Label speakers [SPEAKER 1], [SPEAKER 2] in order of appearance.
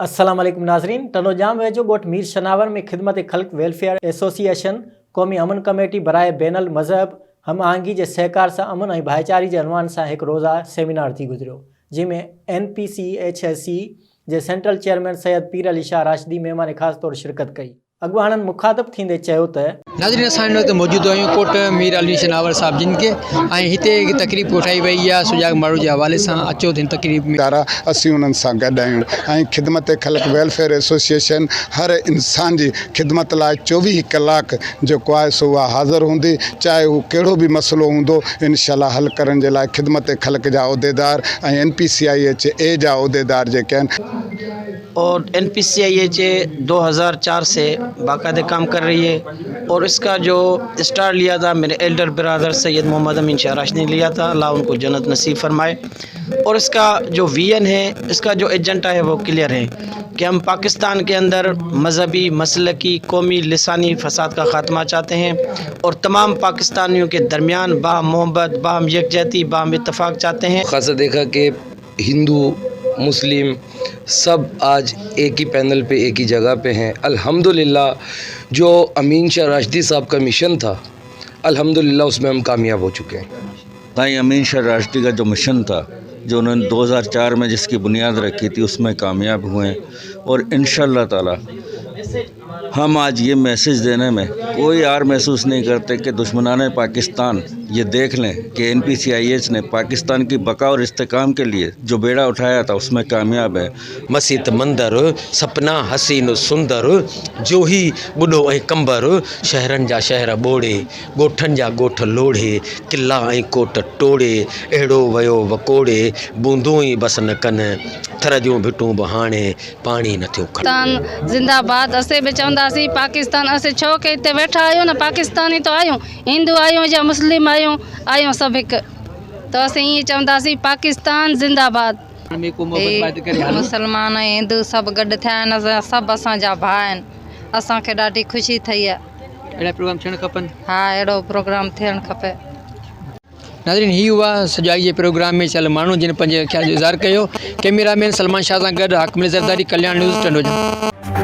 [SPEAKER 1] अस्सलाम वालेकुम नाजरीन। तनोजाम वेजो गोट मीर शनावर में खिदमत खल्क वेलफेयर एसोसिएशन क़ौमी अमन कमेटी बराए बैनल मज़हब हम आहंगी जे सहकार से अमन और भाईचारी के अनवान से एक रोज़ा सेमिनार थी गुजरियो, जिनमें NPCHSC जे सेंट्रल चेयरमैन सैयद पीर अली शाह राशिदी मेहमान ख़ास तौर शिरकत कई। अगवानन मुखातब थींदे चयो त
[SPEAKER 2] नाज़रीन असां हिन वक़्तु मौजूदु आहियूं कोट मीर अली शनावर साहब जिन के ऐं हिते तकरीब कोठाई वई आहे सुजाग माण्हू जे हवाले सां अचो थिन तकरीब में
[SPEAKER 3] असीं उन्हनि सां गॾु आहियूं ऐं खिदमत ख़ल्क वेलफेयर एसोसिएशन हर इंसान जी खिदमत लाइ 24 कलाक जेको आहे सो उहा हाज़िर हूंदी, चाहे हू कहिड़ो बि मसइलो हूंदो इंशाअल्लाह हल करण जे लाइ खिदमत ख़ल्क जा उहिदेदार ऐं NPCIHA जा उहिदेदार जेके आहिनि।
[SPEAKER 4] और NPCIHA 2004 से बाकायदे काम कर रही है और इसका जो स्टार लिया था मेरे एल्डर ब्रदर सैयद मोहम्मद अमीन शाह राशिदी ने लिया था, अल्लाह उनको जन्नत नसीब फरमाए। और इसका जो विजन है, इसका जो एजेंडा है वो क्लियर है कि हम पाकिस्तान के अंदर मजहबी मसलकी कौमी लिसानी फसाद का ख़ात्मा चाहते हैं और तमाम पाकिस्तानियों के दरमियान बाहम मोहब्बत बाहम यकजहती बाहम इत्तफाक चाहते हैं।
[SPEAKER 5] खासा देखा कि हिंदू मुस्लिम सब आज एक ही पैनल पे एक ही जगह पे हैं। अल्हम्दुलिल्लाह जो अमीन शाह राशिदी साहब का मिशन था अल्हम्दुलिल्लाह उसमें हम कामयाब हो चुके हैं।
[SPEAKER 6] भाई अमीन शाह राशिदी का जो मिशन था जो उन्होंने 2004 में जिसकी बुनियाद रखी थी उसमें कामयाब हुए हैं और इंशाअल्लाह ताला हम आज ये मैसेज देने में कोई यार महसूस नहीं करते कि दुश्मनाने पाकिस्तान ये देख लें कि NPCIH ने पाकिस्तान की बका और इस्तेकाम के लिए जो बेड़ा उठाया था उसमें कामयाब है।
[SPEAKER 7] मस्जिद मंदर सपना हसीन सुंदर जो ही बुढ़ो ऐं कंबर शहरन जा शहर बोड़े गोठन जा गोठ लोड़े किला ऐं कोट टोड़े अहिड़ो वयो वकोड़े बूंदूं ई बस न कनि थर जूं भिटूं बि हाणे पाणी नथियूं
[SPEAKER 8] पाकिस्तान जिंदाबाद। असें भी चवंदासीं पाकिस्तान असें छो के हिते वेठा आहियूं न पाकिस्तानी तो आहियूं, हिंदू आहियूं या मुस्लिम आहियूं सभु हिकु, तो असीं ईअं चवंदासीं पाकिस्तान जिंदाबाद। मुसलमान ऐं हिंदू सभु गॾु थिया आहिनि, सभु असांजा भाउ आहिनि, असांखे ॾाढी ख़ुशी थी आहे।
[SPEAKER 2] अहिड़ा प्रोग्राम थियणु खपनि।
[SPEAKER 8] हा, अहिड़ो प्रोग्राम थियणु खपे।
[SPEAKER 2] नाज़रीन ही हुआ सजाई जे प्रोग्राम में चल माण्हू जिन पंहिंजे ख़्याल जो इज़हार कयो। कैमरामैन सलमान शाह सां गॾु हाकिम ज़रदारी, कल्याण न्यूज़, तनोजाम।